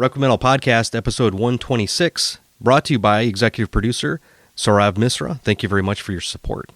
Requiem Metal Podcast, episode 126, brought to you by executive producer Saurav Misra. Thank you very much for your support.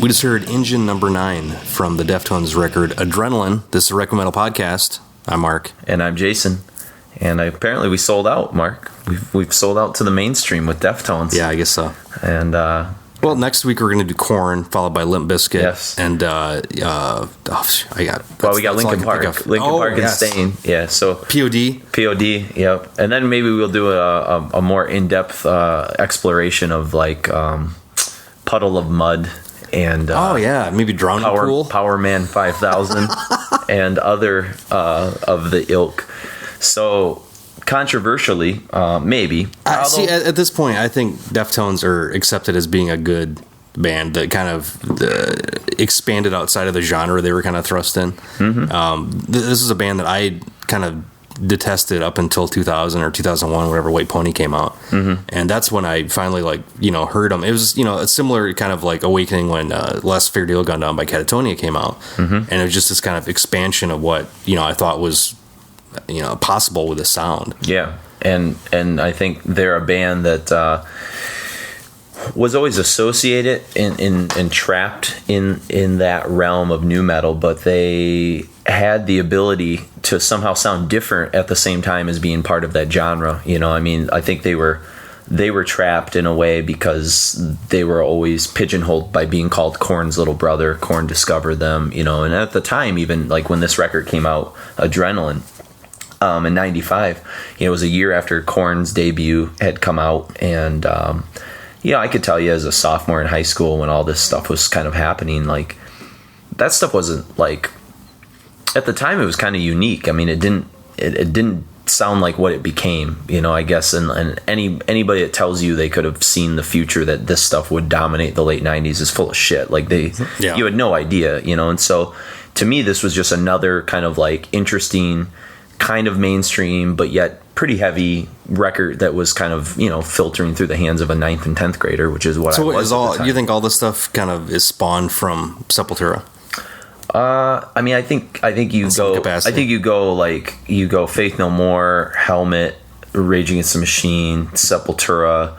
We just heard Engine Number 9 from the Deftones record Adrenaline. This is a Requiem Metal Podcast. I'm Mark. And I'm Jason. And apparently we sold out, Mark. We've sold out to the mainstream with Deftones. Yeah, I guess so. And well, next week we're going to do Korn, followed by Limp Bizkit. Yes. And we got Linkin Park. Linkin Park and Stain. Yeah. So POD. Yep. And then maybe we'll do a more in-depth exploration of like Puddle of Mud. And maybe Drowning Pool, Power Man 5000, and other of the ilk. So controversially, maybe. See, at this point, I think Deftones are accepted as being a good band that kind of expanded outside of the genre they were kind of thrust in. Mm-hmm. This is a band that I kind of detested up until 2000 or 2001, whenever White Pony came out. Mm-hmm. And that's when I finally heard them. It was, a similar kind of like awakening when Last Fair Deal Gone Down by Catatonia came out. Mm-hmm. And it was just this kind of expansion of what, I thought was, possible with the sound. Yeah. And I think they're a band that was always associated and trapped in that realm of nu metal, but they had the ability to somehow sound different at the same time as being part of that genre. I think they were they were trapped in a way because they were always pigeonholed by being called Korn's little brother. Korn discovered them, and at the time, even like when this record came out, Adrenaline, in 95, it was a year after Korn's debut had come out. And, I could tell you as a sophomore in high school when all this stuff was kind of happening, like that stuff wasn't like, at the time it was kind of unique. I mean, it didn't sound like what it became, I guess. And anybody that tells you they could have seen the future, that this stuff would dominate the late 90s, is full of shit. Like you had no idea, And so to me, this was just another kind of like interesting, kind of mainstream, but yet pretty heavy record that was kind of, filtering through the hands of a 9th and 10th grader, which is what I was. So you think all this stuff kind of is spawned from Sepultura? I mean, I think you go Faith No More, Helmet, Rage Against the Machine, Sepultura,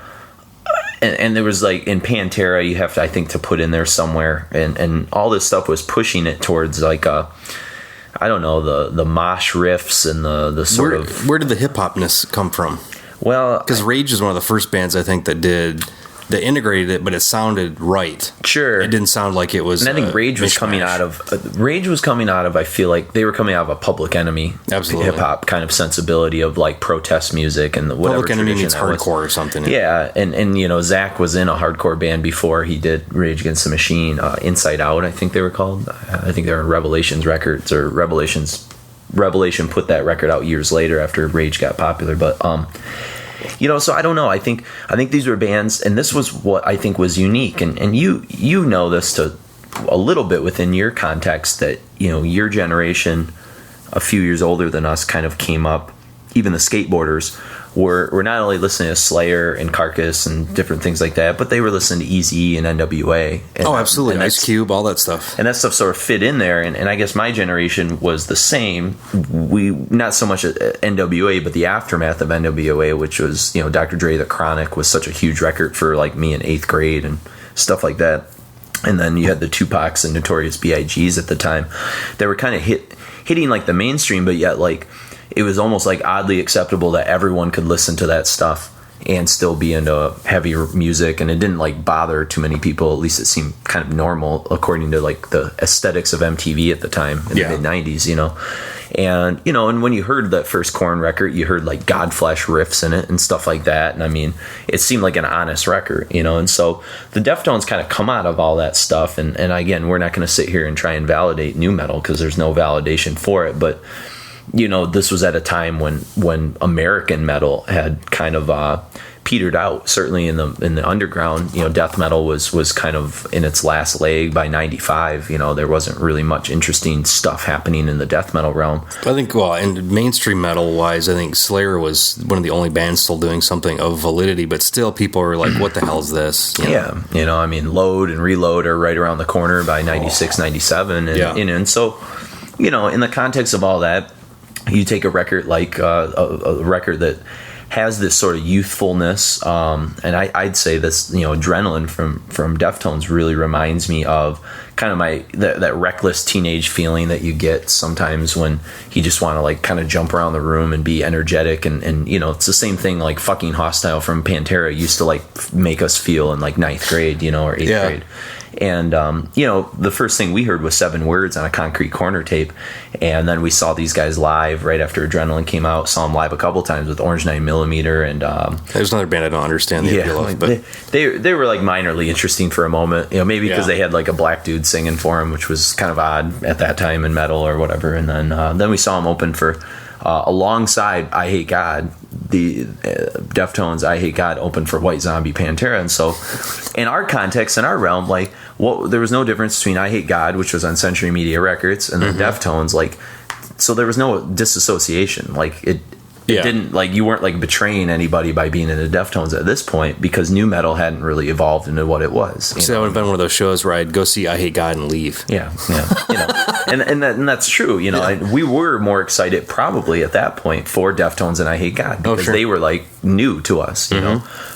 and there was like in Pantera, you have to, I think, to put in there somewhere, and all this stuff was pushing it towards like I don't know, the mosh riffs and the sort of... Where did the hip-hopness come from? Well... Because Rage is one of the first bands, I think, that integrated it, but it sounded right. Sure. It didn't sound like it was... And I think Rage was coming out of... I feel like they were coming out of a Public Enemy hip-hop kind of sensibility of like protest music and whatever. Public Enemy means hardcore or something. Yeah, and Zach was in a hardcore band before he did Rage Against the Machine. Inside Out, I think they were called. I think they were Revelations Records, or Revelation put that record out years later after Rage got popular. But so I don't know. I think these were bands, and this was what I think was unique. And you know this to a little bit within your context, that your generation, a few years older than us, kind of came up. Even the skateboarders were not only listening to Slayer and Carcass and different things like that, but they were listening to Eazy and NWA. And, absolutely. And Ice Cube, all that stuff. And that stuff sort of fit in there. And I guess my generation was the same. We, not so much NWA, but the aftermath of NWA, which was, Dr. Dre, The Chronic was such a huge record for like me in 8th grade and stuff like that. And then you had the Tupacs and Notorious B.I.G.'s at the time. They were kind of hitting like the mainstream, but yet like, it was almost like oddly acceptable that everyone could listen to that stuff and still be into heavier music, and it didn't like bother too many people. At least it seemed kind of normal according to like the aesthetics of MTV at the time in the mid 90s, And and when you heard that first Korn record, you heard like Godflesh riffs in it and stuff like that, and I mean, it seemed like an honest record, And so the Deftones kind of come out of all that stuff, and again, we're not going to sit here and try and validate nu metal because there's no validation for it, but this was at a time when American metal had kind of petered out. Certainly in the underground, death metal was kind of in its last leg by 95. There wasn't really much interesting stuff happening in the death metal realm. I think, and mainstream metal wise, I think Slayer was one of the only bands still doing something of validity, but still people are like, what the hell's this? Yeah. I mean, Load and Reload are right around the corner by 96, 97. And so, in the context of all that, you take a record like a record that has this sort of youthfulness, and I'd say this, Adrenaline from Deftones really reminds me of kind of that reckless teenage feeling that you get sometimes when you just want to like kind of jump around the room and be energetic, and it's the same thing like fucking Hostile from Pantera used to like make us feel in like 9th grade, or 8th grade. And, the first thing we heard was 7 Words on a Concrete Corner tape. And then we saw these guys live right after Adrenaline came out. Saw them live a couple times with Orange 9mm. And there's another band I don't understand the appeal of. But they were like minorly interesting for a moment. Maybe because they had like a black dude singing for them, which was kind of odd at that time in metal or whatever. And then we saw them open for... alongside I Hate God, the Deftones, I Hate God opened for White Zombie, Pantera. And so in our context, in our realm, like there was no difference between I Hate God, which was on Century Media Records, and then Deftones, like, so there was no disassociation. Like it didn't, like, you weren't like betraying anybody by being in the Deftones at this point, because nu metal hadn't really evolved into what it was. So that would have been one of those shows where I'd go see I Hate God and leave. Yeah. and that's true. We were more excited probably at that point for Deftones and I Hate God, because they were like new to us.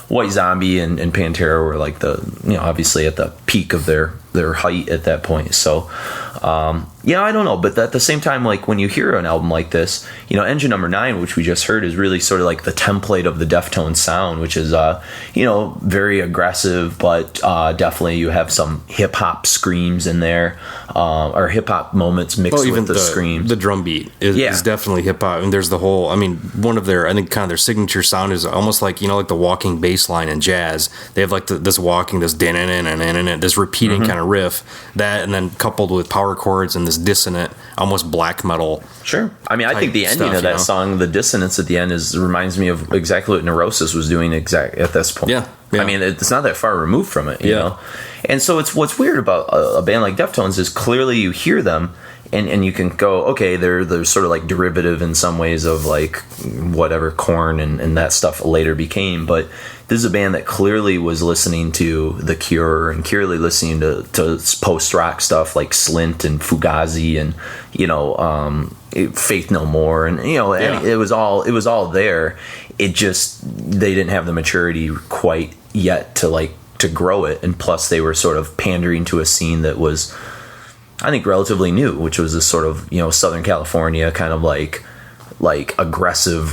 White Zombie and Pantera were like obviously at the peak of their height at that point. So I don't know, but at the same time, like when you hear an album like this, Engine Number 9, which we just heard, is really sort of like the template of the Deftones sound, which is very aggressive, but definitely you have some hip hop screams in there, or hip hop moments mixed with the screams. The drum beat is definitely hip hop, and there's the whole. I mean, one of their, I think, kind of their signature sound is almost like like the walking bass line in jazz. They have like this walking, this this repeating kind of riff, that, and then coupled with power chords and this dissonant, almost black metal. Sure. I mean, I think the ending of that song, the dissonance at the end, reminds me of exactly what Neurosis was doing at this point. Yeah. I mean, it's not that far removed from it, you know? And so what's weird about a band like Deftones is clearly you hear them and you can go, okay, they're sort of like derivative in some ways of like whatever Korn and that stuff later became, but this is a band that clearly was listening to The Cure and clearly listening to post-rock stuff like Slint and Fugazi and Faith No More, and it was all there. It just, they didn't have the maturity quite yet to grow it, and plus they were sort of pandering to a scene that was, I think, relatively new, which was this sort of Southern California kind of like aggressive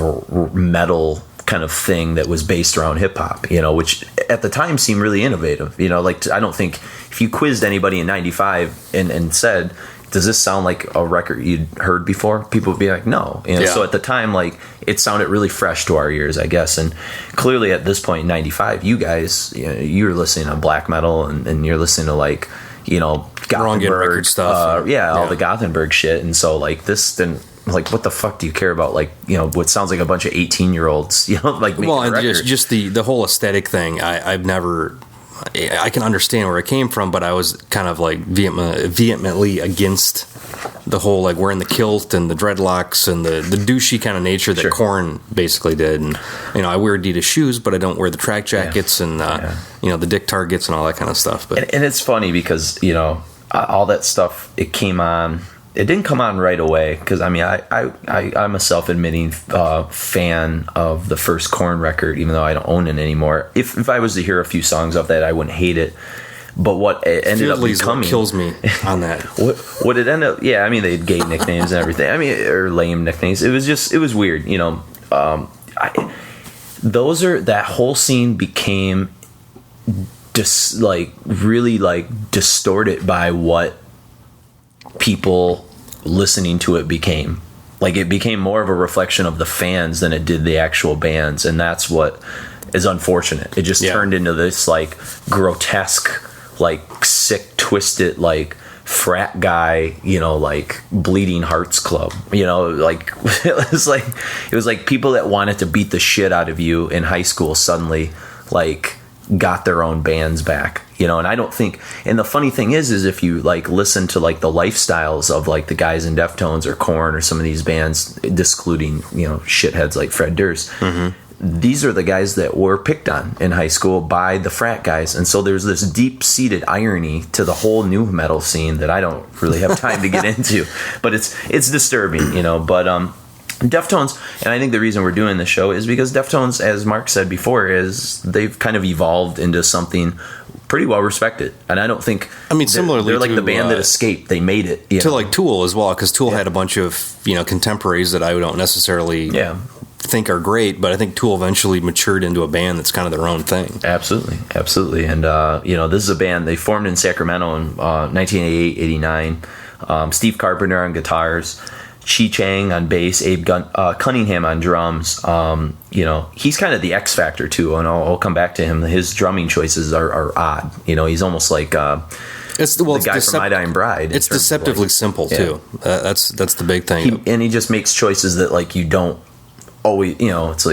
metal kind of thing that was based around hip hop, which at the time seemed really innovative. I don't think if you quizzed anybody in '95 and said, does this sound like a record you'd heard before? People would be like, no. So at the time, like, it sounded really fresh to our ears, I guess. And clearly at this point in '95, you guys, you're listening to black metal and you're listening to like, Gothenburg stuff. All the Gothenburg shit. And so like this didn't, like, what the fuck do you care about? Like, what sounds like a bunch of 18-year-olds, like making a record. just the whole aesthetic thing. I can understand where it came from, but I was kind of like vehemently against the whole like wearing the kilt and the dreadlocks and the douchey kind of nature that Korn basically did. And I wear Adidas shoes, but I don't wear the track jackets and the dick targets and all that kind of stuff. But and it's funny because all that stuff, it came on. It didn't come on right away because I'm a self-admitting fan of the first Korn record, even though I don't own it anymore. If I was to hear a few songs of that, I wouldn't hate it. But what it ended up becoming, what kills me on that. what it ended up, they had gay nicknames and everything. I mean, or lame nicknames. It was weird. That whole scene became just really distorted by what people listening to it became. Like, it became more of a reflection of the fans than it did the actual bands, and that's what is unfortunate. It just turned into this like grotesque, like sick, twisted, like frat guy, like Bleeding Hearts Club, like it was like people that wanted to beat the shit out of you in high school suddenly like got their own bands back, and I don't think, and the funny thing is if you like listen to like the lifestyles of like the guys in Deftones or Korn or some of these bands, excluding shitheads like Fred Durst, these are the guys that were picked on in high school by the frat guys, and so there's this deep-seated irony to the whole new metal scene that I don't really have time to get into, but it's disturbing, but Deftones, and I think the reason we're doing this show is because Deftones, as Mark said before, is they've kind of evolved into something pretty well respected, and I don't think, similarly they're like the band that escaped. They made it to like Tool as well, because Tool had a bunch of contemporaries that I don't necessarily think are great, but I think Tool eventually matured into a band that's kind of their own thing. Absolutely. And this is a band they formed in Sacramento in 1988-89. Steve Carpenter on guitars, Chi Chang on bass, Abe Cunningham on drums. He's kind of the X factor too, and I'll come back to him. His drumming choices are odd. He's almost like the guy from My Dying Bride. It's deceptively simple too. That's the big thing. He just makes choices that like you don't always. It's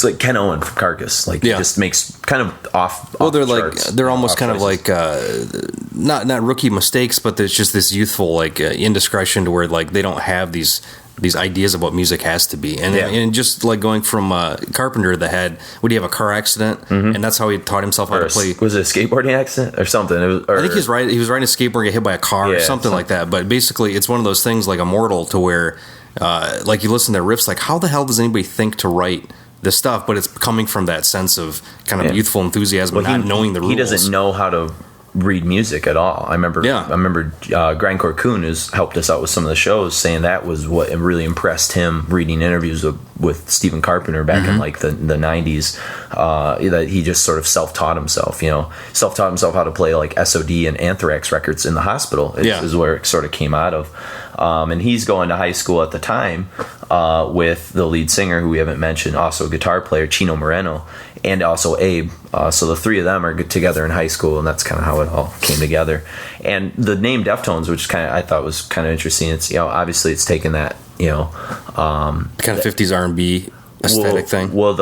like Ken Owen from Carcass. Like he just makes kind of off. Well, they're almost kind of like not rookie mistakes, but there's just this youthful like indiscretion to where like they don't have these ideas of what music has to be, and just like going from Carpenter that had, would he have a car accident, and that's how he taught himself how to play. Was it a skateboarding accident or something? I think he was riding a skateboard, get hit by a car or something like that. But basically, it's one of those things like Immortal, to where like you listen to riffs, like how the hell does anybody think to write this stuff, but it's coming from that sense of kind of youthful enthusiasm, not knowing the rules. He doesn't know how to read music at all. I remember Grindcore Coon, who's helped us out with some of the shows, saying that was what really impressed him reading interviews with Stephen Carpenter back in like the 90s, that he just sort of self-taught himself how to play like SOD and Anthrax records in the hospital is where it sort of came out of. And he's going to high school at the time with the lead singer, who we haven't mentioned, also a guitar player, Chino Moreno, and also Abe. So the three of them are together in high school, and that's kind of how it all came together. And the name Deftones, which I thought was kind of interesting. It's obviously it's taken that kind of 50s R&B aesthetic thing. Well,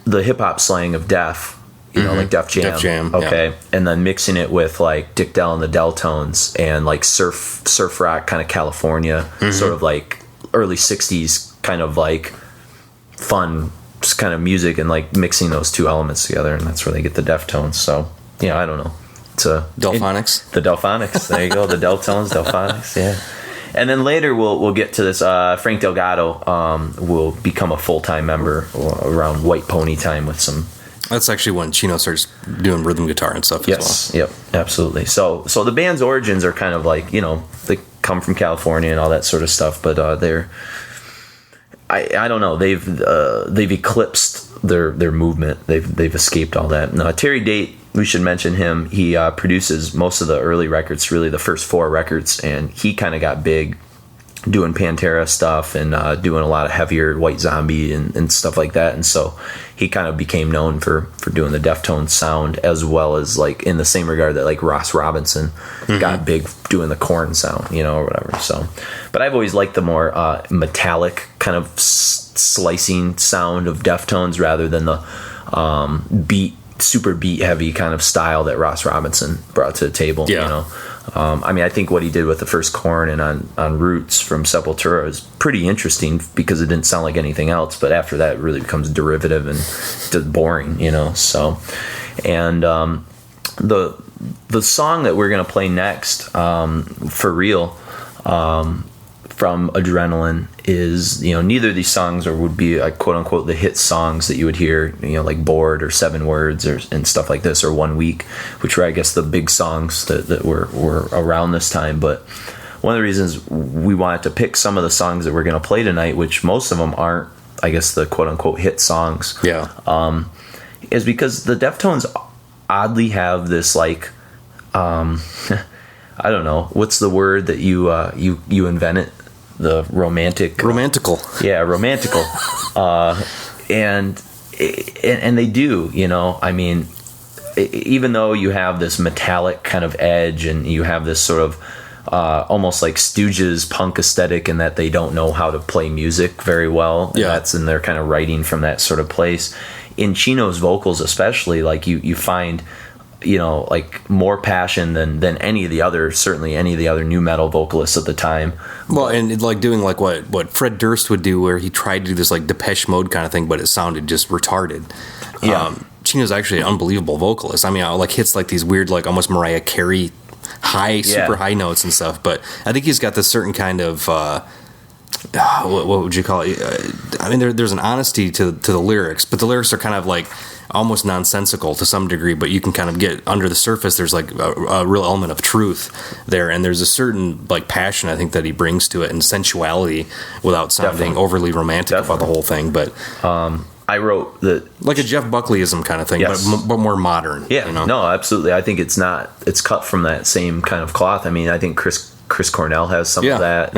the hip hop slang of Def. Like Def Jam. Def Jam, okay. And then mixing it with like Dick Dell and the Deltones and like surf rock kind of California, sort of like early 60s kind of like fun kind of music, and like mixing those two elements together, and that's where they get the Deftones. So, I don't know. It's Delphonics. The Delphonics. There you go. The Deltones, Delphonics. Yeah. And then later we'll get to this. Frank Delgado will become a full-time member around White Pony time with some. That's actually when Chino starts doing rhythm guitar and stuff as well. Yep, absolutely. So the band's origins are kind of like, they come from California and all that sort of stuff, but they're, I don't know, they've eclipsed their movement. They've escaped all that. Now, Terry Date, we should mention him. He produces most of the early records, really the first 4 records, and he kind of got big doing Pantera stuff and doing a lot of heavier White Zombie and stuff like that. And so he kind of became known for doing the Deftones sound, as well as like in the same regard that like Ross Robinson got big doing the Korn sound, or whatever. So, but I've always liked the more metallic kind of slicing sound of Deftones rather than the super beat heavy kind of style that Ross Robinson brought to the table. I think what he did with the first Korn and on Roots from Sepultura is pretty interesting because it didn't sound like anything else, but after that it really becomes derivative and just boring, so. And the song that we're going to play next, For Real, from Adrenaline is, neither of these songs would be like quote unquote the hit songs that you would hear, like Bored or 7 Words and stuff like this, or 1 Week, which were I guess the big songs that were around this time. But one of the reasons we wanted to pick some of the songs that we're going to play tonight, which most of them aren't, I guess, the quote unquote hit songs, is because the Deftones oddly have this like I don't know, what's the word that you invented? The romantical. Yeah, romantical. And they do, even though you have this metallic kind of edge and you have this sort of almost like Stooges punk aesthetic in that they don't know how to play music very well. And they're kind of writing from that sort of place. In Chino's vocals especially, like you find like more passion than any of the other new metal vocalists at the time. Well, and like doing like what Fred Durst would do, where he tried to do this like Depeche Mode kind of thing, but it sounded just retarded. Chino's actually an unbelievable vocalist. Like hits like these weird, like almost Mariah Carey super high notes and stuff. But I think he's got this certain kind of what would you call it? There's an honesty to the lyrics, but the lyrics are kind of like almost nonsensical to some degree, but you can kind of get under the surface. There's like a real element of truth there, and there's a certain like passion I think that he brings to it, and sensuality without sounding overly romantic about the whole thing. But I wrote that like a Jeff Buckleyism kind of thing, but more modern. No, absolutely. I think it's cut from that same kind of cloth. I think Chris Cornell has some of that.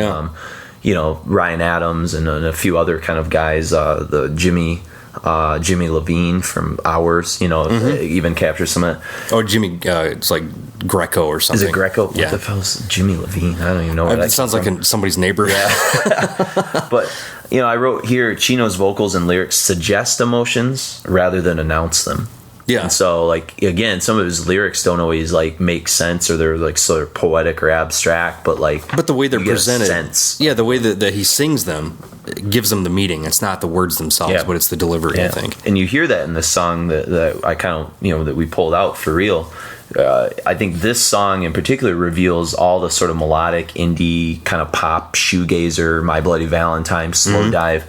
Ryan Adams and a few other kind of guys, the Jimmy Levine from Hours, even captures some of that. Oh, Jimmy, it's like Greco or something. Is it Greco? Yeah. What the hell's Jimmy Levine? I don't even know. It sounds like somebody's neighbor. Yeah. But, I wrote here, Chino's vocals and lyrics suggest emotions rather than announce them. Yeah. And so, like, again, some of his lyrics don't always, like, make sense, or they're, like, sort of poetic or abstract, but, like... But the way they're presented... Sense. Yeah, the way that he sings them gives them the meaning. It's not the words themselves, but it's the delivery, I think. And you hear that in this song that I kind of, that we pulled out, For Real. I think this song in particular reveals all the sort of melodic indie kind of pop shoegazer, My Bloody Valentine, slow dive,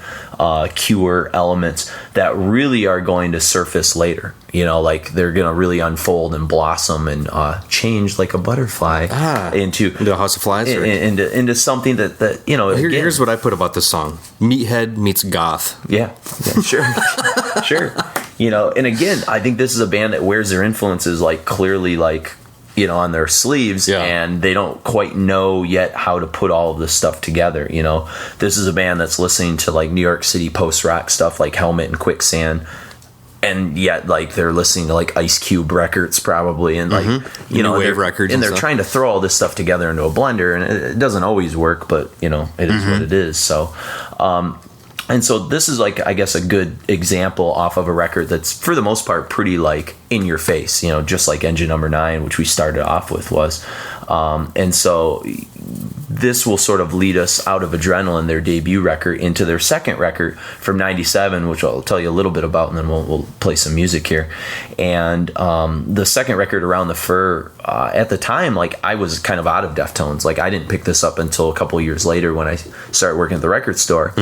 Cure elements that really are going to surface later. You know, like they're going to really unfold and blossom and change like a butterfly into a House of Flies, into something that you know. Here's what I put about this song: Meathead meets goth. Yeah, sure, sure. You know, and again, I think this is a band that wears their influences like clearly, like, you know, on their sleeves, and they don't quite know yet how to put all of this stuff together. You know, this is a band that's listening to like New York City post-rock stuff like Helmet and Quicksand, and yet like they're listening to like Ice Cube records probably, and like you know, wave records, and they're trying to throw all this stuff together into a blender, and it doesn't always work, but you know, it is what it is. So and so this is like, I guess, a good example off of a record that's for the most part pretty like in your face, you know, just like Engine Number 9, which we started off with, was. And so this will sort of lead us out of Adrenaline, their debut record, into their second record from 97, which I'll tell you a little bit about, and then we'll play some music here. And the second record, Around the Fur, at the time, like, I was kind of out of Deftones. Like, I didn't pick this up until a couple of years later when I started working at the record store,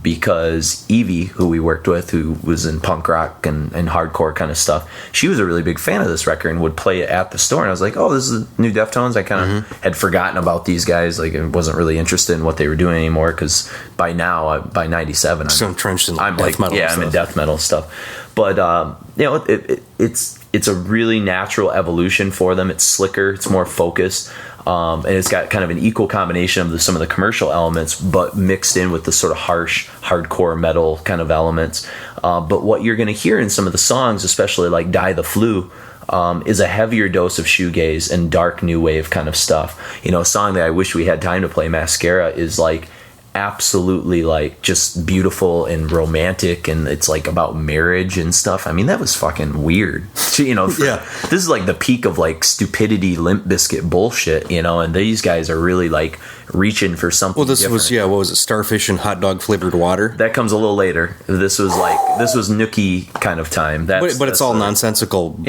because Evie, who we worked with, who was in punk rock and hardcore kind of stuff, she was a really big fan of this record and would play it at the store. And I was like, oh, this is the new Deftones. I kind of had forgotten about these guys. Like, I wasn't really interested in what they were doing anymore, because by now, by 97, so entrenched in I'm death metal. Yeah, I'm in death metal stuff. But you know, it's a really natural evolution for them. It's slicker, it's more focused, and it's got kind of an equal combination of some of the commercial elements, but mixed in with the sort of harsh hardcore metal kind of elements. But what you're going to hear in some of the songs, especially like Die the Flu, is a heavier dose of shoegaze and dark new wave kind of stuff. You know, a song that I wish we had time to play, Mascara, is like absolutely like just beautiful and romantic, and it's like about marriage and stuff. I mean, that was fucking weird. You know, this is like the peak of like stupidity, Limp Bizkit bullshit, you know, and these guys are really like reaching for something. Well, this different. was, what was it, starfish and hot dog flavored water? That comes a little later. This was Nookie kind of time. But it's all nonsensical,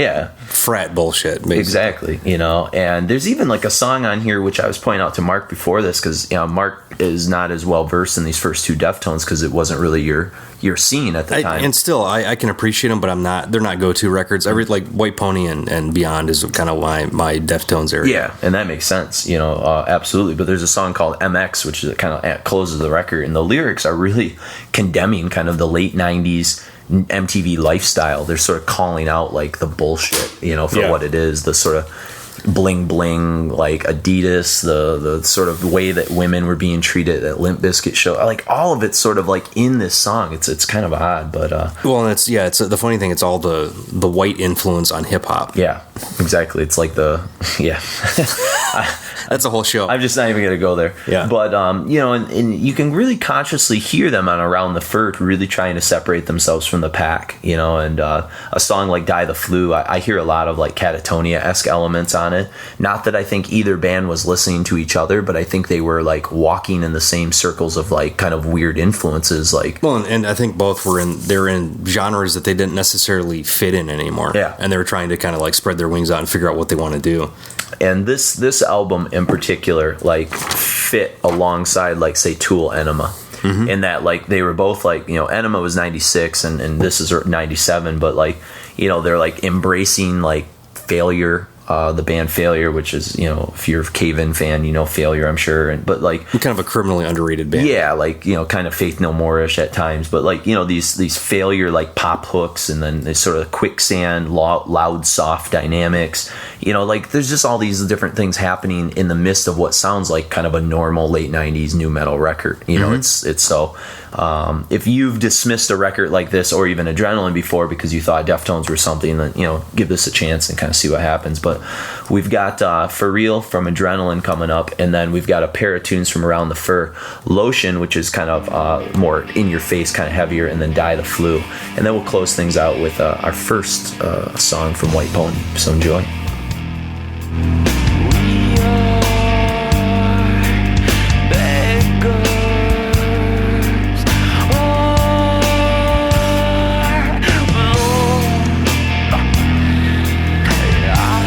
frat bullshit, basically. Exactly, you know. And there's even like a song on here which I was pointing out to Mark before this, because, you know, Mark is not as well versed in these first two Deftones because it wasn't really your scene at the time. And still, I can appreciate them, but they're not go-to records. Every like White Pony and Beyond is kind of my Deftones area. Yeah, and that makes sense, you know, absolutely. But there's a song called MX, which is kind of closes the record, and the lyrics are really condemning kind of the late 90s MTV lifestyle. They're sort of calling out like the bullshit, you know, for what it is, the sort of bling bling, like Adidas, the sort of way that women were being treated at Limp Bizkit show, like all of it's sort of like in this song. It's kind of odd, but well, and it's the funny thing, it's all the white influence on hip hop. Yeah, exactly. It's like that's a whole show. I'm just not even gonna go there. Yeah, but you know, and you can really consciously hear them on Around the Fur really trying to separate themselves from the pack, you know. And a song like Die the Flu, I hear a lot of like Catatonia-esque elements on it. Not that I think either band was listening to each other, but I think they were like walking in the same circles of like kind of weird influences. Like, well, and I think both they're in genres that they didn't necessarily fit in anymore. Yeah, and they were trying to kind of like spread their wings out and figure out what they want to do. And this album in particular like fit alongside like say Tool, Enema. In that like they were both like, you know, Enema was 96 and this is 97, but like, you know, they're like embracing like failure, the band Failure, which is, you know, if you're a Cave-In fan, you know Failure, I'm sure. But like kind of a criminally underrated band. Yeah, like, you know, kind of Faith No More-ish at times. But like, you know, these Failure like pop hooks, and then this sort of Quicksand, loud, soft dynamics. You know, like there's just all these different things happening in the midst of what sounds like kind of a normal late 90s new metal record. You know, it's so if you've dismissed a record like this or even Adrenaline before because you thought Deftones were something, then, you know, give this a chance and kind of see what happens. But we've got Fireal from Adrenaline coming up, and then we've got a pair of tunes from Around the Fur, Lotion, which is kind of more in your face, kind of heavier, and then Die the Flu. And then we'll close things out with our first song from White Pony. So enjoy. I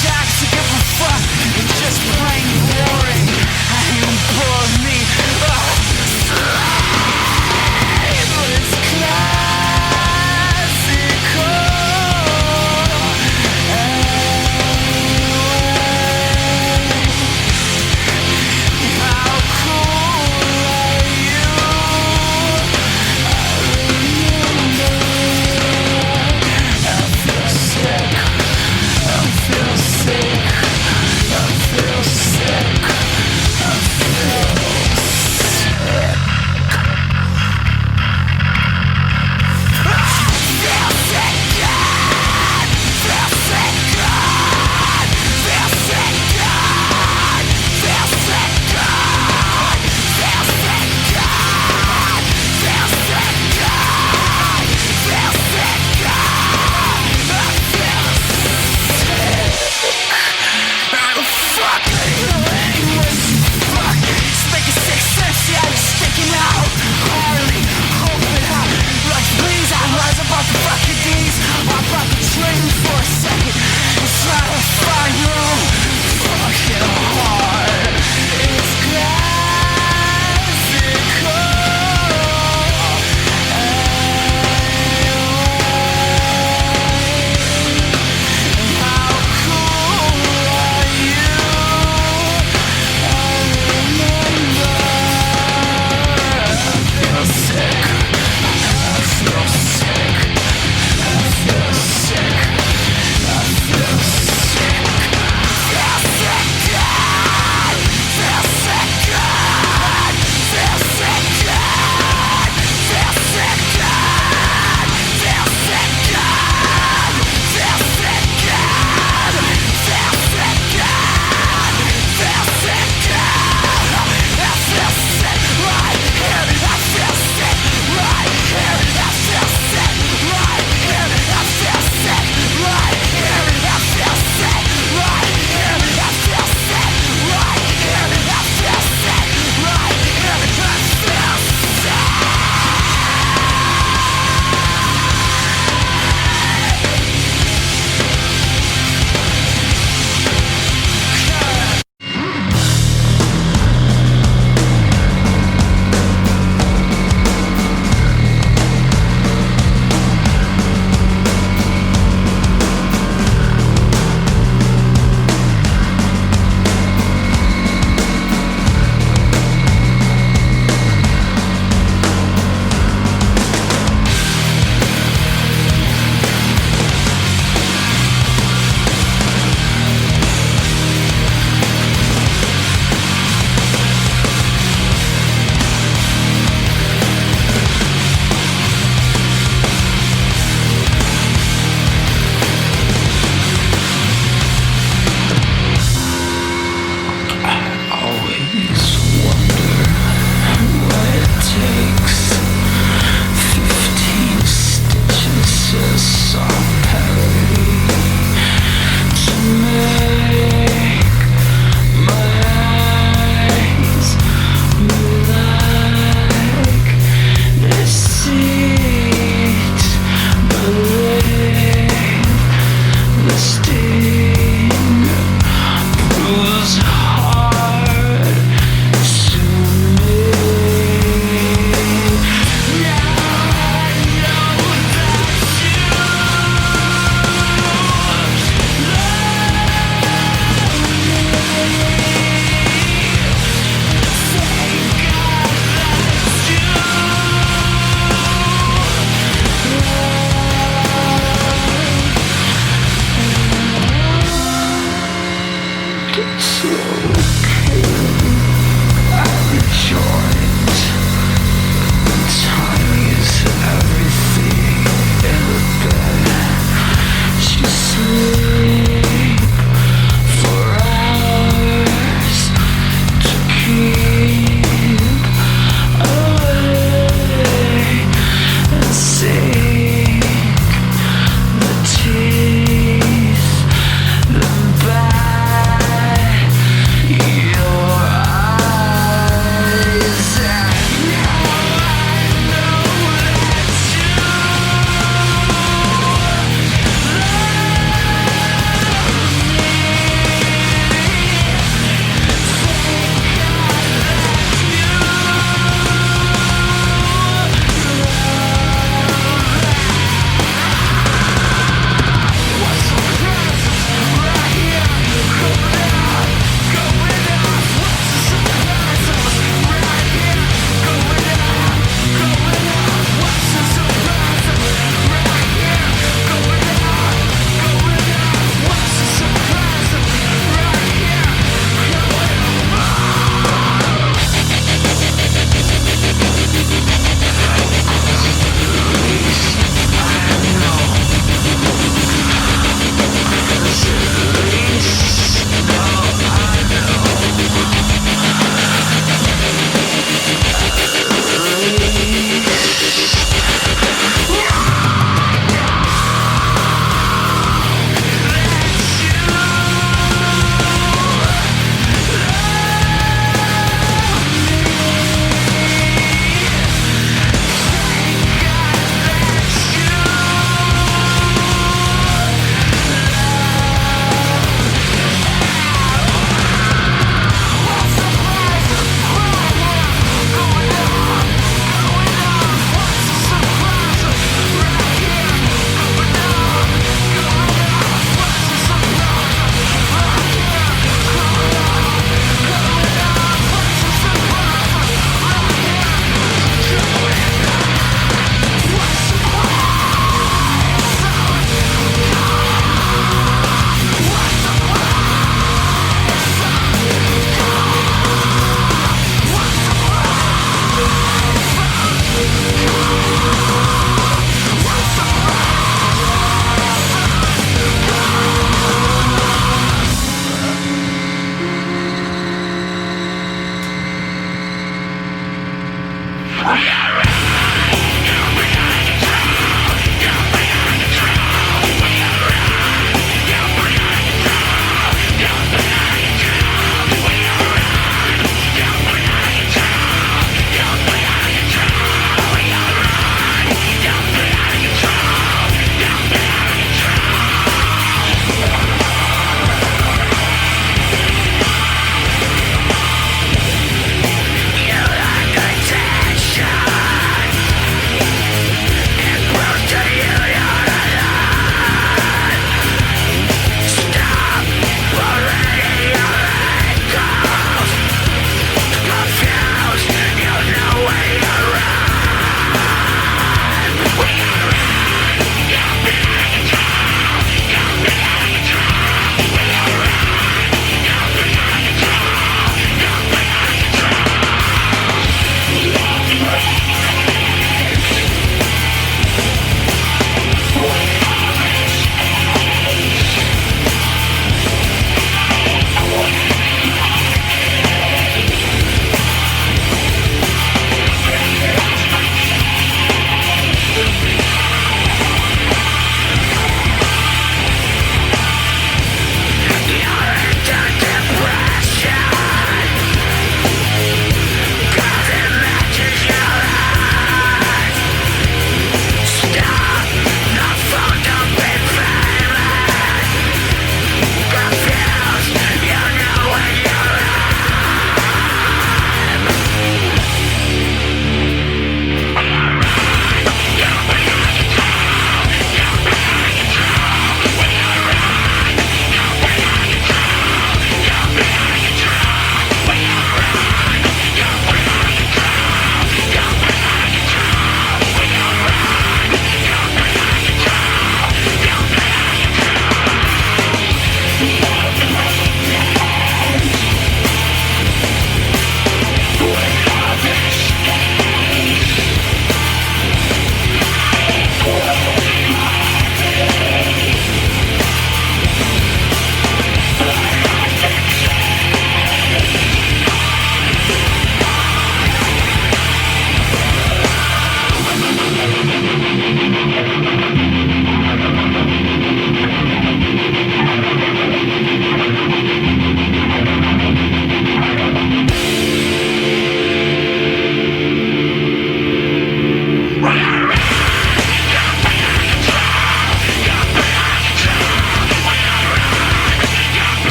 jack to give a fuck. It's just plain boring. I am bored me. But it's classical. How cool are you? I feel sick. I feel sick.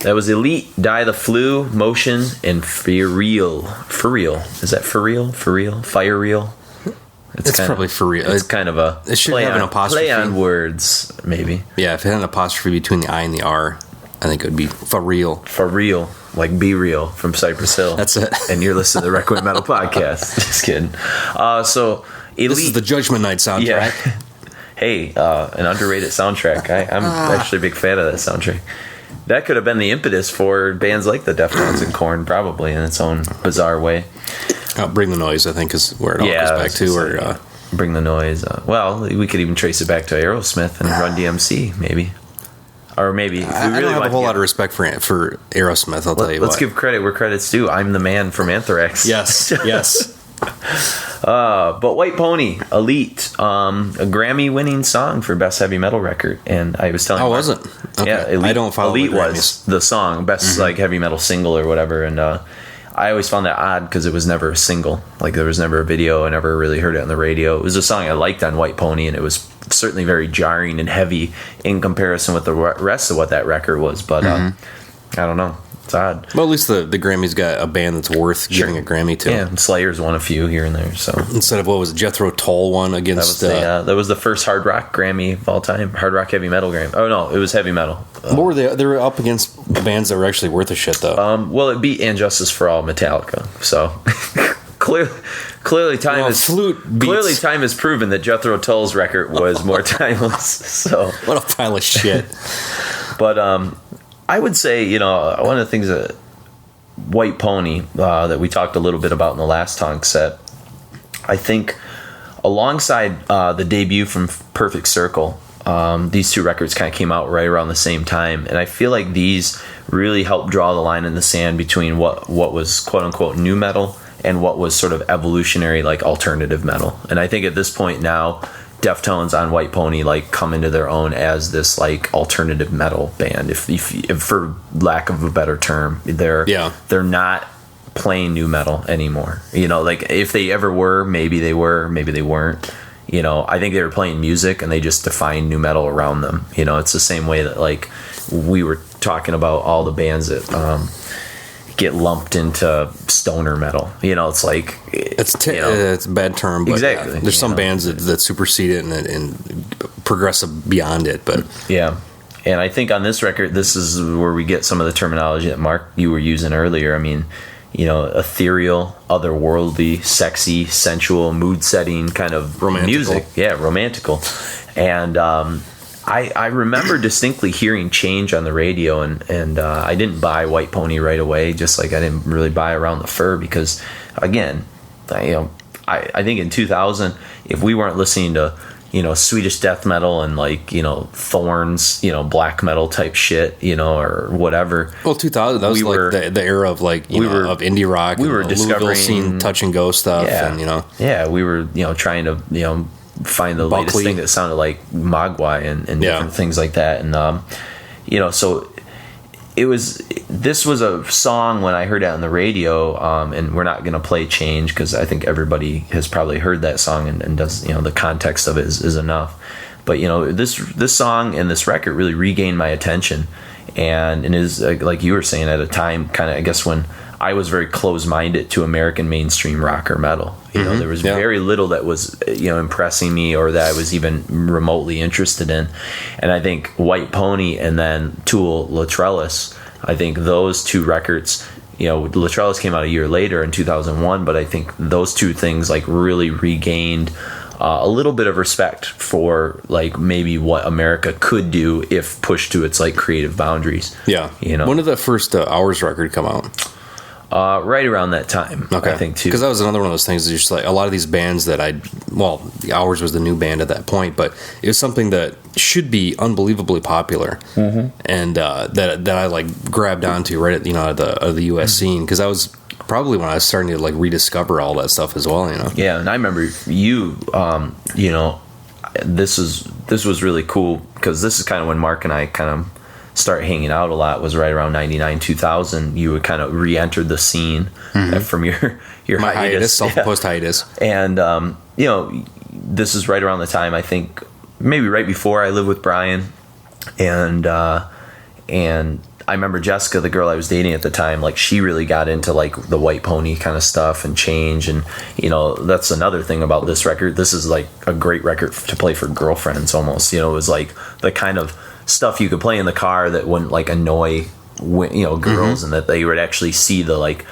That was Elite, Dai The Flu, Motion, and Fireal. Is that Fireal? Fireal? It's probably for real. It's kind of a it should have an apostrophe. Play on words, maybe. Yeah, if it had an apostrophe between the I and the R, I think it would be for real. For real. Like Be Real from Cypress Hill. That's it. And you're listening to the Requiem Metal Podcast. Just kidding. So, Elite. This is the Judgment Night soundtrack. Yeah. Hey, an underrated soundtrack. I'm actually a big fan of that soundtrack. That could have been the impetus for bands like the Deftones and Korn, probably, in its own bizarre way. Bring the Noise, I think, is where it all goes back to. Or Bring the Noise. Well, we could even trace it back to Aerosmith and Run DMC, maybe. Or maybe. If we I don't have a whole lot of respect for Aerosmith, I'll tell you what. Let's give credit where credit's due. I'm the Man from Anthrax. Yes, yes. But White Pony, Elite, a Grammy-winning song for Best Heavy Metal Record. And I was telling you. Oh, was it? Okay. Yeah, Elite, I don't follow Elite the Grammys. was the song, Best like heavy metal single or whatever. And I always found that odd because it was never a single. Like, there was never a video. I never really heard it on the radio. It was a song I liked on White Pony, and it was certainly very jarring and heavy in comparison with the rest of what that record was. But I don't know. It's odd. Well, at least the Grammys got a band that's worth giving a Grammy to. Yeah, Slayer's won a few here and there. So instead of, what was it, Jethro Tull won against... that was the first hard rock Grammy of all time. Hard rock heavy metal Grammy. Oh, no, it was heavy metal. What were they? They were up against bands that were actually worth a shit, though. Well, it beat And Justice for All, Metallica. So clearly time has proven that Jethro Tull's record was more timeless. So what a pile of shit. But I would say, one of the things that White Pony that we talked a little bit about in the last Talkset, I think alongside the debut from Perfect Circle, these two records kind of came out right around the same time, and I feel like these really helped draw the line in the sand between what was quote-unquote new metal and what was sort of evolutionary, like alternative metal. And I think at this point now, Deftones on White Pony like come into their own as this like alternative metal band, if for lack of a better term. They're not playing new metal anymore. Like if they ever were, maybe they were, maybe they weren't. I think they were playing music and they just defined new metal around them. It's the same way that like we were talking about all the bands that get lumped into stoner metal. It's like it's a bad term, but exactly. There's some bands that supersede it and progressive beyond it, but yeah. And I think on this record, this is where we get some of the terminology that Mark, you were using earlier. I mean, ethereal, otherworldly, sexy, sensual, mood-setting kind of romantical music. Yeah, romantical. And I remember distinctly hearing Change on the radio, and I didn't buy White Pony right away, just like I didn't really buy Around the Fur, because, again, I think in 2000, if we weren't listening to Swedish death metal and Thorns, black metal type shit, or whatever. Well, 2000, that was the era of of indie rock. We were discovering scene, touch and go stuff, and yeah, we were trying to find the latest thing that sounded like Mogwai and different things like that, and so this was a song when I heard it on the radio, and we're not going to play Change because I think everybody has probably heard that song and does, the context of it is enough. But, this song and this record really regained my attention, and is, like you were saying, at a time kind of, I guess, when I was very close-minded to American mainstream rock or metal. There was very little that was, impressing me or that I was even remotely interested in. And I think White Pony and then Tool, Latrellis, I think those two records, Latrellis came out a year later in 2001, but I think those two things really regained a little bit of respect for maybe what America could do if pushed to its creative boundaries. Yeah. When did that first Hours record come out? Right around that time, okay. I think, too. Because that was another one of those things, just a lot of these bands that Ours was the new band at that point, but it was something that should be unbelievably popular, and that I grabbed onto right at the U.S. scene, because that was probably when I was starting to rediscover all that stuff as well. Yeah, and I remember you, this was really cool, because this is kind of when Mark and I kind of start hanging out a lot, was right around 99, 2000. You would kind of re-entered the scene from your hiatus, self-imposed hiatus. And, this is right around the time, I think, maybe right before I lived with Brian. And I remember Jessica, the girl I was dating at the time, she really got into the White Pony kind of stuff and Change. And, that's another thing about this record. This is a great record to play for girlfriends almost. It was the kind of stuff you could play in the car that wouldn't annoy girls, and that they would actually see the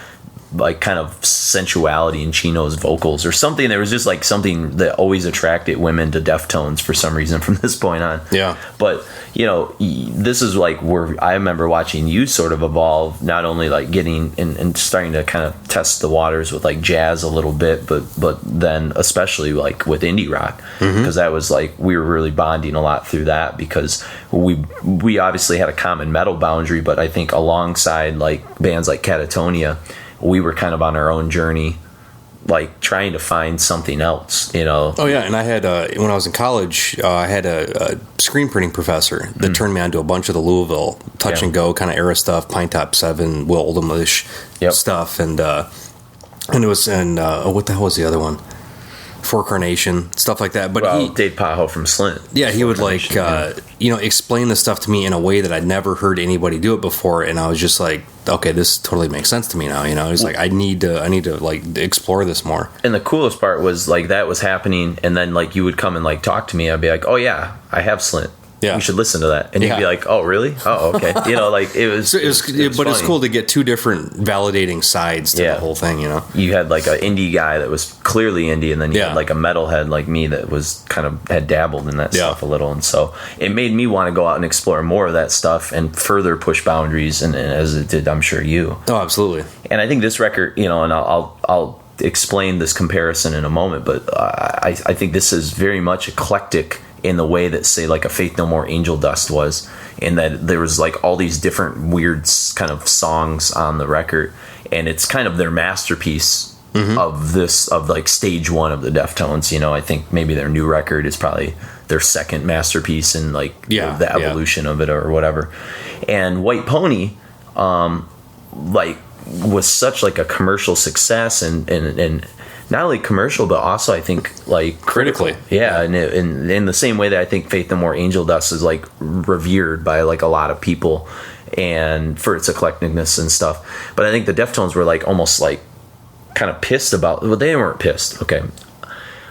kind of sensuality in Chino's vocals or something. There was just something that always attracted women to Deftones for some reason from this point on. Yeah. But this is where I remember watching you sort of evolve, not only getting and starting to kind of test the waters with jazz a little bit, but then especially with indie rock, because that was we were really bonding a lot through that, because we obviously had a common metal boundary, but I think alongside bands like Catatonia, we were kind of on our own journey, trying to find something else, Oh yeah, and I had when I was in college, I had a screen printing professor that turned me on to a bunch of the Louisville touch and go kind of era stuff, Pine Top 7, Will Oldham-ish stuff, and it was what the hell was the other one? For Carnation, stuff like that. But Dave Pajo from Slint. Yeah, he would explain the stuff to me in a way that I'd never heard anybody do it before, and I was just okay, this totally makes sense to me now. He's I need to explore this more. And the coolest part was that was happening, and then you would come and talk to me. I'd be oh yeah, I have Slint. Yeah. You should listen to that. And you'd be oh, really? Oh, okay. It was... But it's cool to get two different validating sides to the whole thing, You had, an indie guy that was clearly indie, and then you had, a metalhead like me that was kind of had dabbled in that stuff a little. And so it made me want to go out and explore more of that stuff and further push boundaries, and as it did, I'm sure, you. Oh, absolutely. And I think this record, and I'll explain this comparison in a moment, but I think this is very much eclectic in the way that, say, a Faith No More Angel Dust was, in that there was all these different weird kind of songs on the record, and it's kind of their masterpiece of stage one of the Deftones. I think maybe their new record is probably their second masterpiece in the evolution of it or whatever. And White Pony was such a commercial success, and not only commercial, but also I think critically. Yeah, and in the same way that I think Faith No More Angel Dust is revered by a lot of people, and for its eclecticness and stuff. But I think the Deftones were like almost like kind of pissed about. Well, they weren't pissed. Okay.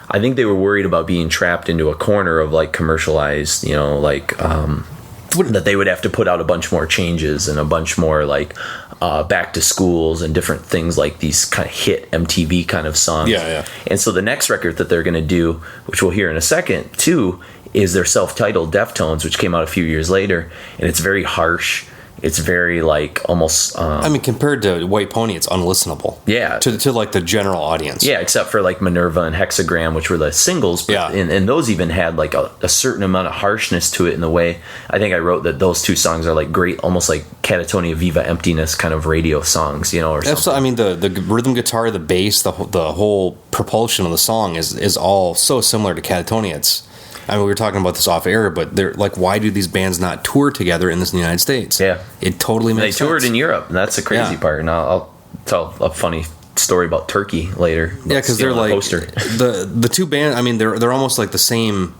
I think they were worried about being trapped into a corner of like commercialized, you know, like that they would have to put out a bunch more changes and a bunch more like back to schools and different things, like these kind of hit MTV kind of songs. Yeah. And so the next record that they're going to do, which we'll hear in a second too, is their self-titled Deftones, which came out a few years later, and it's very harsh. It's very like almost. I mean, compared to White Pony, it's unlistenable. Yeah. To like the general audience. Yeah, except for like Minerva and Hexagram, which were the singles. But Yeah. and those even had like a certain amount of harshness to it in the way. I think I wrote that those two songs are like great, almost like Catatonia Viva Emptiness kind of radio songs, you know, or something. Absolutely. I mean, the rhythm guitar, the bass, the whole propulsion of the song is all so similar to Catatonia. I mean, we were talking about this off air, but they're like, why do these bands not tour together in the United States? Yeah. It totally makes sense. They toured in Europe, and that's the crazy Yeah. part. And I'll tell a funny story about Turkey later. Yeah, because they're like poster. the two band. I mean, they're almost like the same,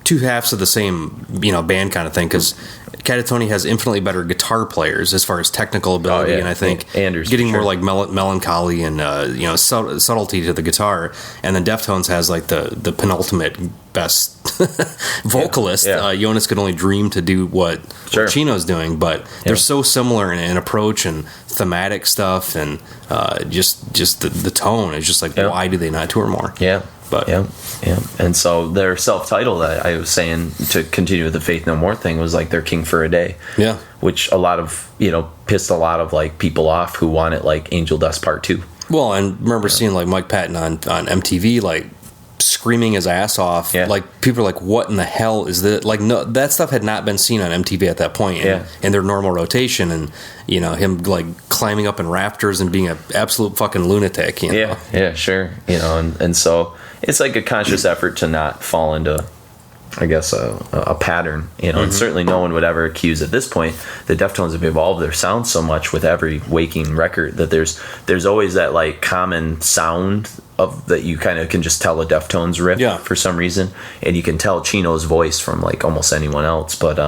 two halves of the same, you know, band kind of thing. Because Catatonia has infinitely better guitar players as far as technical ability, yeah. and I think Anders, getting for more sure. like melancholy and you know, subtlety to the guitar. And then Deftones has like the penultimate best vocalist. Yeah. Jonas could only dream to do what Chino's doing, but they're so similar in approach and thematic stuff, and just the tone is just like, why do they not tour more? Yeah. But yeah. And so their self-titled, I was saying, to continue with the Faith No More thing, was like their King for a Day. Yeah. Which a lot of, you know, pissed a lot of like people off who wanted like Angel Dust Part 2. Well, and remember seeing like Mike Patton on MTV like screaming his ass off. Yeah. Like people are like, what in the hell is that? Like, no, that stuff had not been seen on MTV at that point in their normal rotation, and you know, him like climbing up in rafters and being an absolute fucking lunatic, you know? Yeah, sure. You know, and so it's like a conscious effort to not fall into, I guess, a pattern, you know, and certainly no one would ever accuse at this point. The Deftones have evolved their sound so much with every waking record that there's always that like common sound of that you kind of can just tell a Deftones riff for some reason, and you can tell Chino's voice from like almost anyone else. But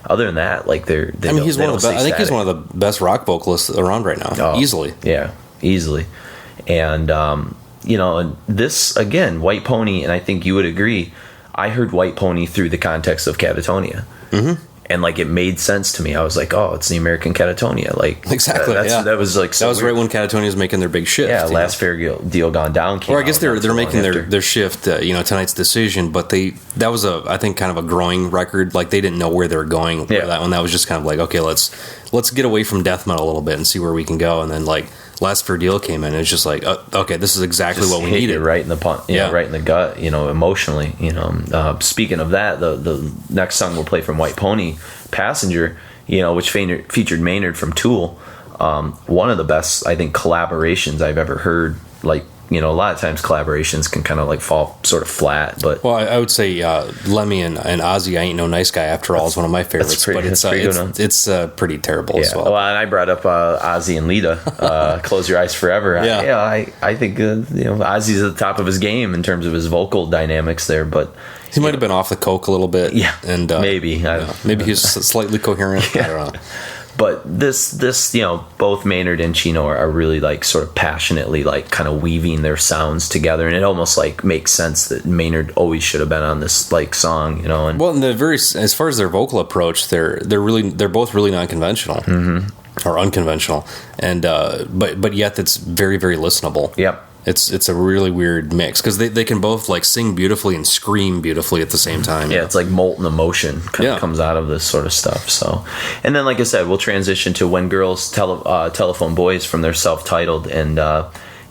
other than that, like I mean, he's one of the best. I think he's one of the best rock vocalists around right now, easily. Yeah, easily. And you know, and this again, White Pony, and I think you would agree, I heard White Pony through the context of Catatonia. And like it made sense to me. I was like, oh, it's the American Catatonia. Like exactly. That was like that was weird. Right when Catatonia was making their big shift. Yeah, Last Fair Deal Gone Down came Or I guess out they're making their shift. You know, Tonight's Decision. But that was I think kind of a growing record. Like they didn't know where they were going with that one. That was just kind of like, okay, let's get away from death metal a little bit and see where we can go. And then like Last Fair Deal came in, and it's just like, okay, this is exactly what we needed. Right in the right in the gut, you know, emotionally. You know, speaking of that, the next song we'll play from White Pony, Passenger, you know, which featured Maynard from Tool. One of the best, I think, collaborations I've ever heard. Like, you know, a lot of times collaborations can kind of like fall sort of flat, but I would say Lemmy and Ozzy, I Ain't No Nice Guy After All, is one of my favorites. But it's pretty terrible as well. Well, and I brought up Ozzy and Lita, Close Your Eyes Forever. I think you know, Ozzy's at the top of his game in terms of his vocal dynamics there, but he might have been off the coke a little bit. Yeah, and maybe maybe he's slightly coherent. I don't know. But this, you know, both Maynard and Chino are really like sort of passionately like kind of weaving their sounds together, and it almost like makes sense that Maynard always should have been on this like song, you know. And as far as their vocal approach, they're both really non-conventional or unconventional, and but yet it's very, very listenable. Yep. It's a really weird mix because they can both like sing beautifully and scream beautifully at the same time. Yeah, it's like molten emotion kind of comes out of this sort of stuff. So, and then like I said, we'll transition to When Girls Telephone Boys from their self-titled, and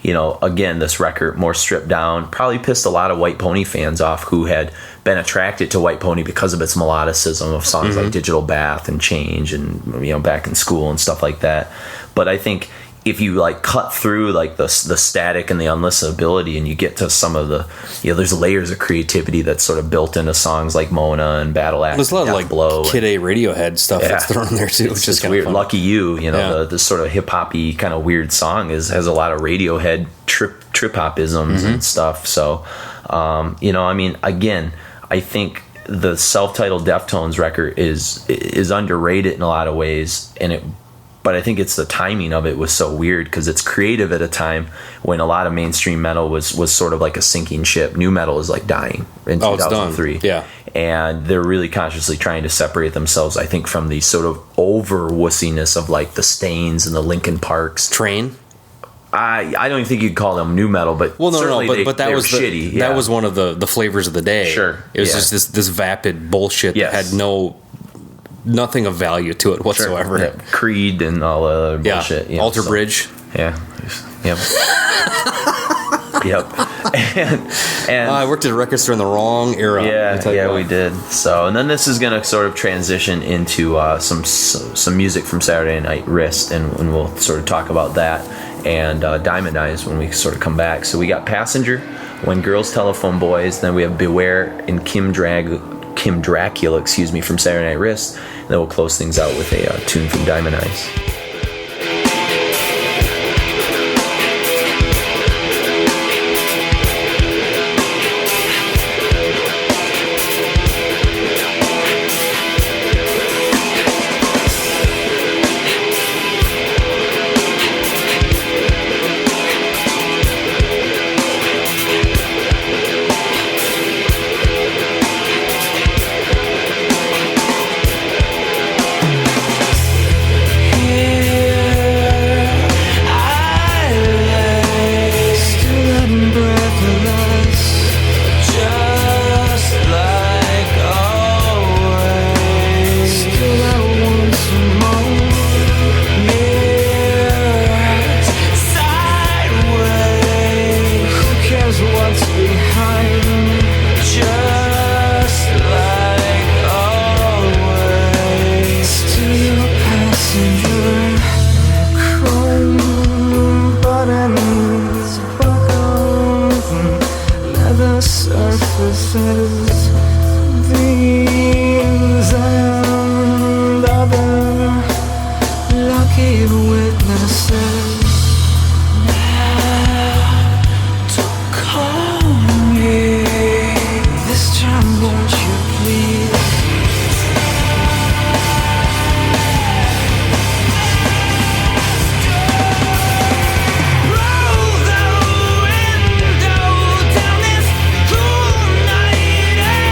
you know, again, this record more stripped down, probably pissed a lot of White Pony fans off who had been attracted to White Pony because of its melodicism of songs like Digital Bath and Change and, you know, Back in School and stuff like that. But I think if you like cut through like the static and the unlistenability, and you get to some of the, you know, there's layers of creativity that's sort of built into songs like Mona and Battle Axe. There's a lot of like Blow Kid A Radiohead stuff that's thrown in there too, which is kind weird. of fun. Lucky You know, the sort of hip hoppy kind of weird song has a lot of Radiohead trip hop isms and stuff. So, you know, I mean, again, I think the self-titled Deftones record is underrated in a lot of ways, but I think it's the timing of it was so weird because it's creative at a time when a lot of mainstream metal was sort of like a sinking ship. New metal is like dying in 2003. Yeah. And they're really consciously trying to separate themselves, I think, from the sort of over wussiness of like the Stains and the Linkin Parks. Train? I don't even think you'd call them new metal, but but that they was were shitty. Yeah. That was one of the flavors of the day. Sure. It was just this vapid bullshit that had nothing of value to it whatsoever. Sure. Yeah. Creed and all the other bullshit. Yeah. Alter Bridge. Yeah. Yep. Yep. And I worked at a record store in the wrong era. Yeah, we did. So, and then this is going to sort of transition into some music from Saturday Night Wrist, and we'll sort of talk about that and Diamond Eyes when we sort of come back. So we got Passenger, When Girls Telephone Boys, then we have Beware and Kim Dracula, from Saturday Night Wrist, and then we'll close things out with a tune from Diamond Eyes. Roll the window down this cool night.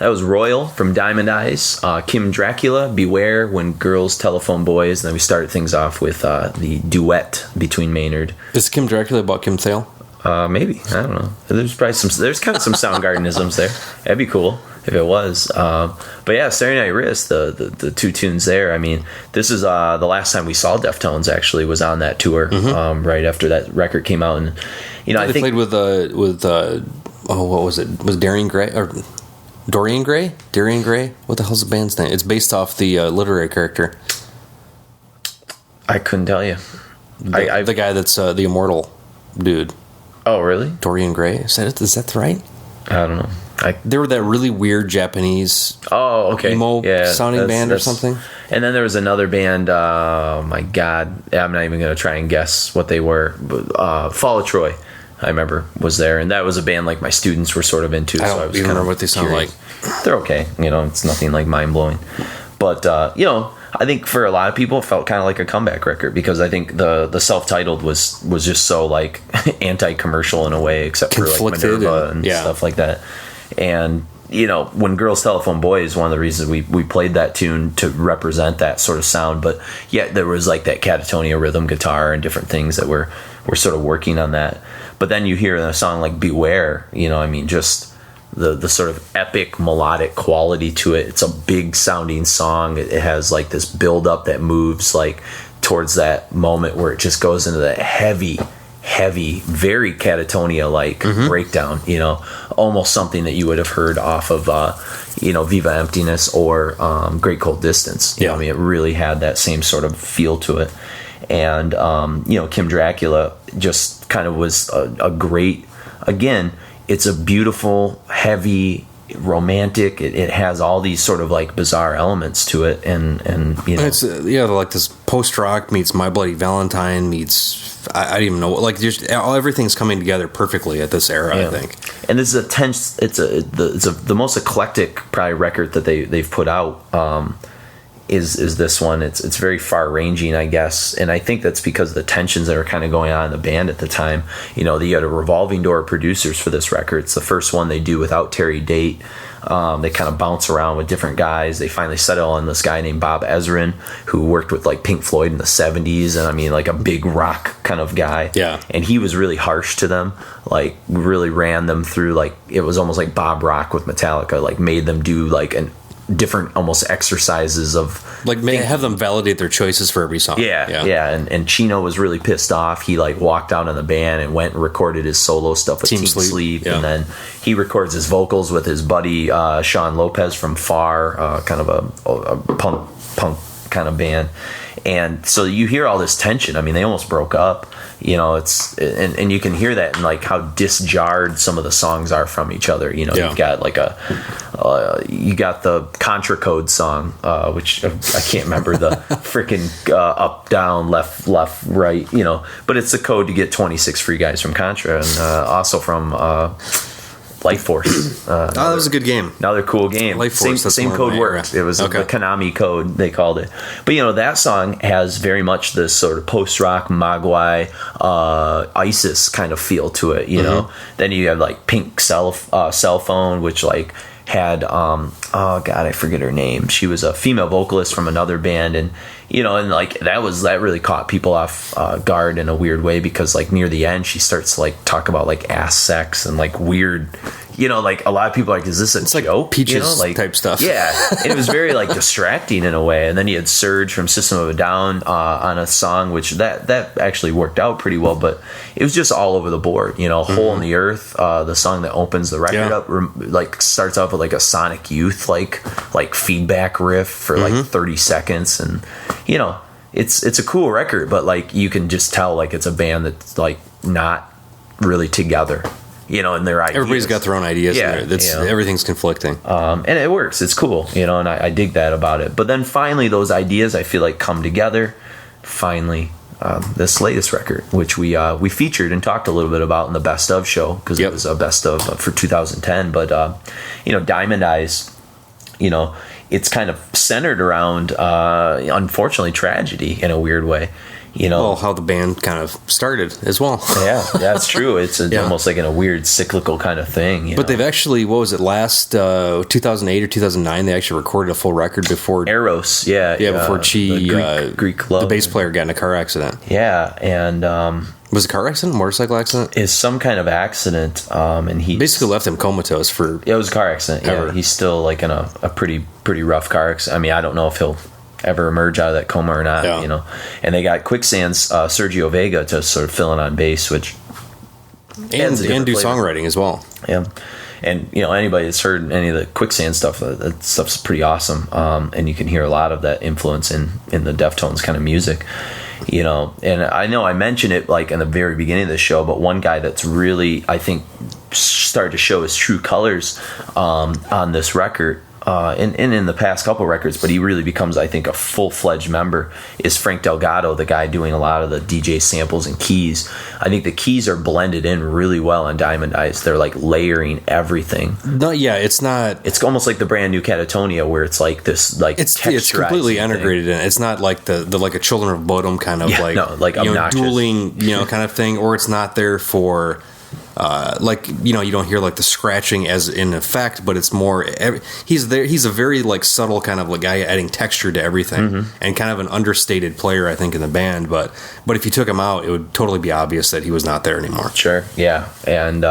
That was Royal from Diamond Eyes. Kim Dracula, Beware, When Girls Telephone Boys. And then we started things off with the duet between Maynard. Is Kim Dracula about Kim Thale? Maybe. I don't know. There's probably there's kind of some Soundgardenisms there. That'd be cool if it was. But yeah, Saturday Night Wrist, the two tunes there. I mean, this is the last time we saw Deftones actually was on that tour, right after that record came out. And, I they think. Played with what was it? Was Dorian Gray? Or Dorian Gray? Dorian Gray? What the hell's the band's name? It's based off the literary character. I couldn't tell you. The guy that's the immortal dude. Oh, really? Dorian Gray? Is that right? I don't know. They were that really weird Japanese emo sounding band or something. And then there was another band, oh my God, I'm not even going to try and guess what they were. But, Fall of Troy, I remember, was there. And that was a band like my students were sort of into. I don't even remember what they sound like. They're okay. It's nothing like mind-blowing. But, I think for a lot of people it felt kind of like a comeback record because I think the self-titled was just so like anti-commercial in a way, except for like Minerva and stuff like that. And when Girls Telephone Boys, one of the reasons we played that tune to represent that sort of sound, but yet there was like that catatonia rhythm guitar and different things that were sort of working on that. But then you hear in a song like Beware, just the sort of epic melodic quality to it. It's a big sounding song. It has like this build up that moves like towards that moment where it just goes into that heavy, very catatonia like breakdown, almost something that you would have heard off of Viva Emptiness or Great Cold Distance. I mean, it really had that same sort of feel to it. And Kim Dracula just kind of was a great, again, it's a beautiful, heavy, romantic. It has all these sort of like bizarre elements to it, and it's like this post rock meets My Bloody Valentine meets I don't even know, like just everything's coming together perfectly at this era. I think. And this is it's the most eclectic probably record that they've put out. Is this one. It's very far ranging, I guess, and I think that's because of the tensions that are kind of going on in the band at the time. You had a revolving door of producers for this record. It's the first one they do without Terry Date. They kind of bounce around with different guys. They finally settle on this guy named Bob Ezrin, who worked with like Pink Floyd in the 70s, and I mean like a big rock kind of guy. Yeah. And he was really harsh to them, like really ran them through, like it was almost like Bob Rock with Metallica, like made them do like an different almost exercises of like have them validate their choices for every song. And Chino was really pissed off. He like walked out on the band and went and recorded his solo stuff with Team Sleep. And then he records his vocals with his buddy Sean Lopez from Far, kind of a punk kind of band. And so you hear all this tension. I mean, they almost broke up. It's and you can hear that in like how disjarred some of the songs are from each other. You've got like you got the Contra Code song, which I can't remember the freaking up, down, left, right. But it's a code to get 26 free guys from Contra, and also from Life Force. That was a good game. Another cool game. Life Force, same code worked. It was the Konami code, they called it. But that song has very much this sort of post-rock Mogwai ISIS kind of feel to it. Then you have like Pink Cell Phone, which like had oh god, I forget her name. She was a female vocalist from another band, and and like that really caught people off guard in a weird way, because like near the end she starts to like talk about like ass sex and like weird, like a lot of people are like, is this a joke? Like Peaches type stuff. Yeah, and it was very like distracting in a way. And then you had Surge from System of a Down on a song, which that actually worked out pretty well, but it was just all over the board. Hole in the Earth, the song that opens the record up, like starts off with like a Sonic Youth like feedback riff for like 30 seconds, and it's a cool record, but like you can just tell like it's a band that's like not really together. And their ideas. Everybody's got their own ideas. Everything's conflicting. And it works. It's cool, and I dig that about it. But then finally, those ideas I feel like come together. Finally, this latest record, which we featured and talked a little bit about in the Best Of show, because it was a Best Of for 2010. But Diamond Eyes, it's kind of centered around, unfortunately, tragedy in a weird way. how the band kind of started as well. Yeah, that's true. It's almost like in a weird cyclical kind of thing. But they've actually, what was it, last 2008 or 2009, they actually recorded a full record before Eros, before Greek Love, the bass player got in a car accident. Yeah, and was it a car accident, motorcycle accident? Is some kind of accident, and he basically left him comatose for. Yeah, it was a car accident. Ever. Yeah, he's still like in a pretty rough car accident. I mean, I don't know if he'll ever emerge out of that coma or not. And they got Quicksand's Sergio Vega to sort of fill in on bass, which and do songwriting as well. Yeah. And anybody that's heard any of the Quicksand stuff, that stuff's pretty awesome. And you can hear a lot of that influence in the Deftones kind of music. And I know I mentioned it like in the very beginning of the show, but one guy that's really, I think, started to show his true colors on this record, and in the past couple records, but he really becomes, I think, a full-fledged member, is Frank Delgado, the guy doing a lot of the DJ samples and keys. I think the keys are blended in really well on Diamond Eyes. They're like layering everything. It's not. It's almost like the brand new Catatonia, where it's like this, like it's completely integrated in. It's not like the like a Children of Bodom kind of dueling kind of thing, or it's not there for. You don't hear like the scratching as in effect, but it's more he's there. He's a very like subtle kind of like guy adding texture to everything, and kind of an understated player, I think, in the band. But if you took him out, it would totally be obvious that he was not there anymore. Sure, yeah, and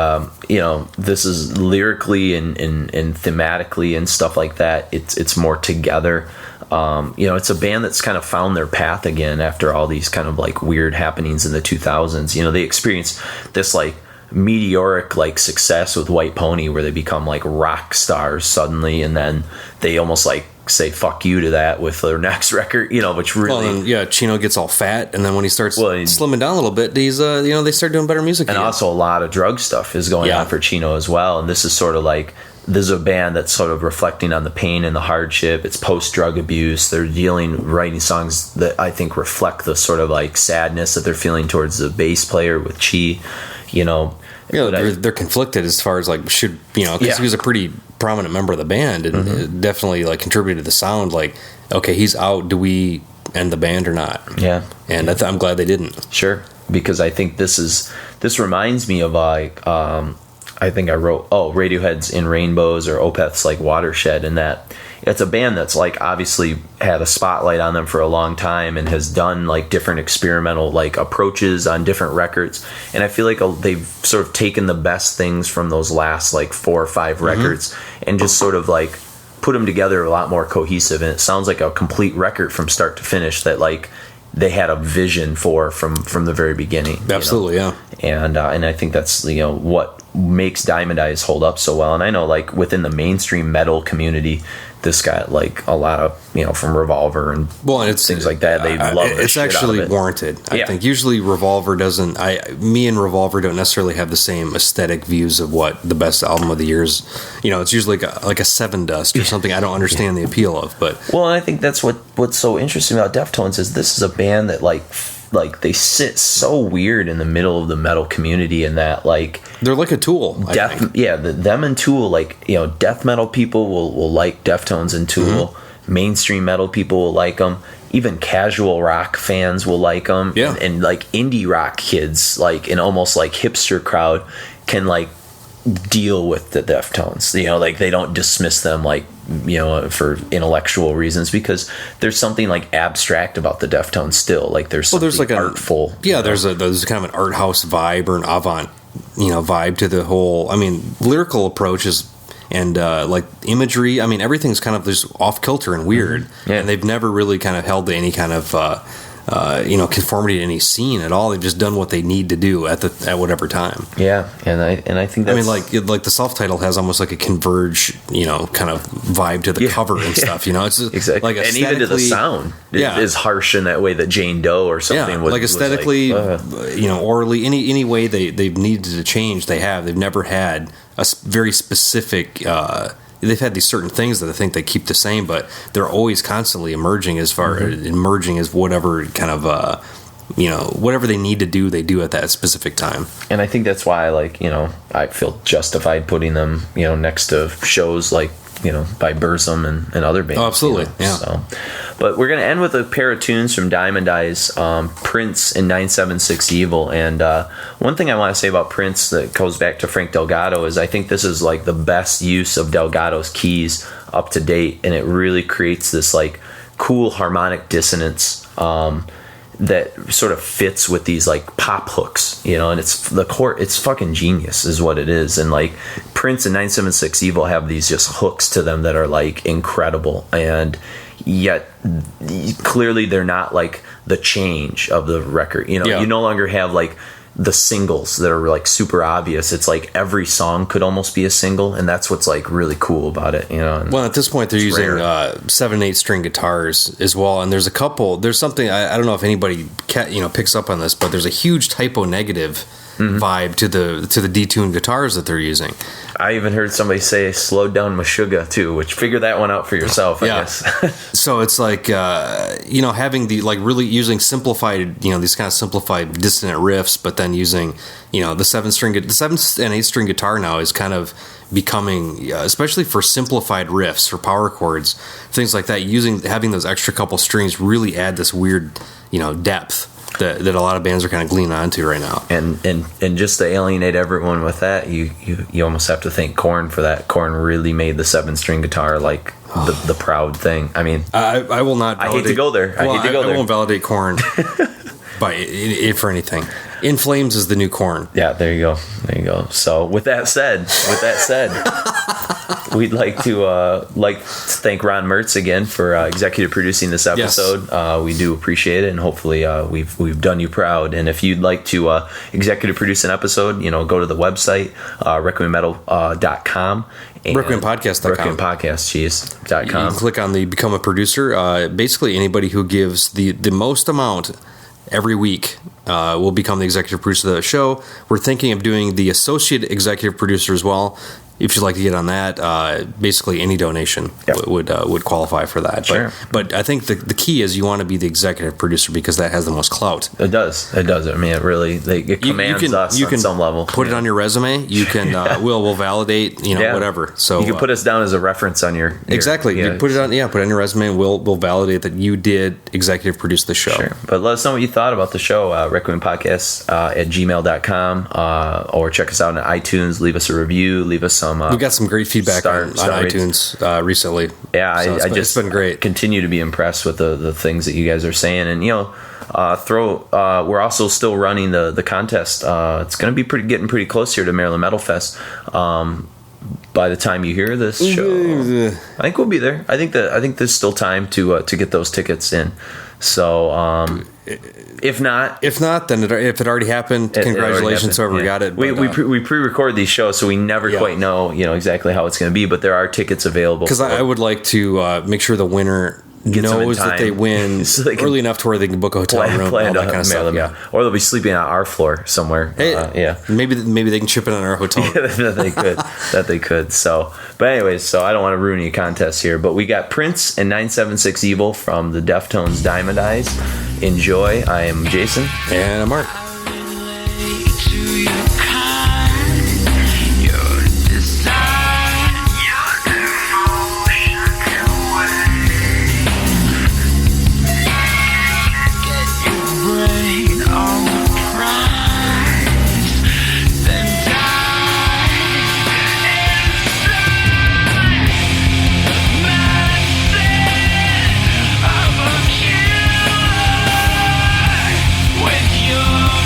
this is lyrically and thematically and stuff like that. It's more together. It's a band that's kind of found their path again after all these kind of like weird happenings in the 2000s. They experienced this like meteoric like success with White Pony, where they become like rock stars suddenly, and then they almost like say fuck you to that with their next record, which really Chino gets all fat, and then when he starts slimming down a little bit, he's they start doing better music and again. Also a lot of drug stuff is going on for Chino as well, and this is sort of like, this is a band that's sort of reflecting on the pain and the hardship. It's post-drug abuse. They're writing songs that I think reflect the sort of like sadness that they're feeling towards the bass player with Chi, they're conflicted as far as like because he was a pretty prominent member of the band, and definitely like contributed to the sound. Like, okay, he's out. Do we end the band or not? Yeah, and I'm glad they didn't. Sure, because I think this reminds me of like I think I wrote Radiohead's In Rainbows or Opeth's like Watershed, and that it's a band that's like obviously had a spotlight on them for a long time and has done like different experimental like approaches on different records, and I feel like they've sort of taken the best things from those last like 4 or 5 records and just sort of like put them together a lot more cohesive, and it sounds like a complete record from start to finish that like they had a vision for from the very beginning. Absolutely, yeah. And I think that's what makes Diamond Eyes hold up so well. And I know like within the mainstream metal community, this got like a lot of from Revolver and it's things like that. They love it. It's actually warranted. I think usually Revolver doesn't. Me and Revolver don't necessarily have the same aesthetic views of what the best album of the year is. It's usually like a Seven Dust or something I don't understand the appeal of. But and I think that's what's so interesting about Deftones is this is a band that like they sit so weird in the middle of the metal community, in that like they're like a Tool. Them and Tool, like death metal people will like Deftones and Tool. Mainstream metal people will like them. Even casual rock fans will like them. Yeah. And like indie rock kids, like an almost like hipster crowd, can like deal with the Deftones. Like they don't dismiss them like for intellectual reasons, because there's something like abstract about the Deftones still. Like there's like artful. There's kind of an art house vibe or an avant vibe to the whole. I mean, lyrical approaches and like imagery. I mean, everything's kind of just off kilter and weird, and they've never really kind of held to any kind of conformity to any scene at all. They've just done what they need to do at whatever time. Yeah, and I think that's, I mean, like the self-title has almost like a Converge, kind of vibe to the cover and stuff. It's exactly, like and even to the sound, is harsh in that way that Jane Doe or something. Like aesthetically, orally, any way they've needed to change, they've never had a very specific. They've had these certain things that I think they keep the same, but they're always constantly emerging as whatever kind of whatever they need to do, they do at that specific time. And I think that's why I feel justified putting them next to shows like by Burzum and other bands. Oh, absolutely, yeah. So, but we're gonna end with a pair of tunes from Diamond Eyes, Prince and 976 Evil. And one thing I want to say about Prince that goes back to Frank Delgado is I think this is like the best use of Delgado's keys up to date, and it really creates this like cool harmonic dissonance that sort of fits with these like pop hooks, and it's fucking genius is what it is. And like Prince and 976 Evil have these just hooks to them that are like incredible, and yet clearly they're not like the change of the record. You no longer have like the singles that are like super obvious. It's like every song could almost be a single, and that's what's like really cool about it. Well, at this point they're using 7 and 8 string guitars as well, and there's something I don't know if anybody picks up on this, but there's a huge typo negative vibe to the detuned guitars that they're using. I even heard somebody say slowed down Meshuggah too, which figure that one out for yourself, I guess. So it's like having the like really using simplified, these kind of simplified dissonant riffs, but then using the 7 and 8 string guitar now is kind of becoming, especially for simplified riffs for power chords, things like that, having those extra couple strings really add this weird depth that a lot of bands are kind of gleaning onto right now. And just to alienate everyone with that, you almost have to thank Korn for that. Korn really made the 7 string guitar like the proud thing. I mean, I will not. I hate to go there. I won't validate Korn for anything. In Flames is the new Korn. Yeah, there you go. So with that said, we'd like to thank Ron Mertz again for executive producing this episode. Yes. We do appreciate it, and hopefully we've done you proud. And if you'd like to executive produce an episode, go to the website requiemmetal.com. RequiemPodcast.com. RequiemPodcast.com. You can click on the Become a Producer. Basically, anybody who gives the most amount every week will become the executive producer of the show. We're thinking of doing the associate executive producer as well. If you'd like to get on that, basically any donation would qualify for that. Sure. But I think the key is you want to be the executive producer because that has the most clout. It does. I mean, it really it commands us on some level. Put it on your resume. You can we'll validate whatever. So you can put us down as a reference on your exactly. You put it on your resume. And we'll validate that you did executive produce the show. Sure. But let us know what you thought about the show. RequiemPodcast at gmail.com or check us out on iTunes. Leave us a review. Leave us we got some great feedback on iTunes recently. Yeah, so it's been great. Continue to be impressed with the things that you guys are saying, and we're also still running the contest. It's going to be getting pretty close here to Maryland Metal Fest. By the time you hear this show, I think we'll be there. I think there's still time to get those tickets in. So if not, then if it already happened, congratulations, whoever got it. But, we pre-record these shows, so we never quite know exactly how it's going to be. But there are tickets available. Because I would like to make sure the winner knows that they win so they early enough to where they can book a hotel room, all that kind of stuff. Yeah. Or they'll be sleeping on our floor somewhere. Hey, maybe they can chip it on our hotel room. that they could. So, but anyways, I don't want to ruin any contest here. But we got Prince and 976 Evil from the Deftones Diamond Eyes. Enjoy. I am Jason. And I'm Mark. With you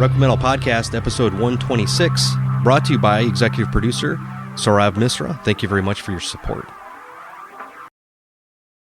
Requiem Metal Podcast, episode 126, brought to you by executive producer Saurav Misra. Thank you very much for your support.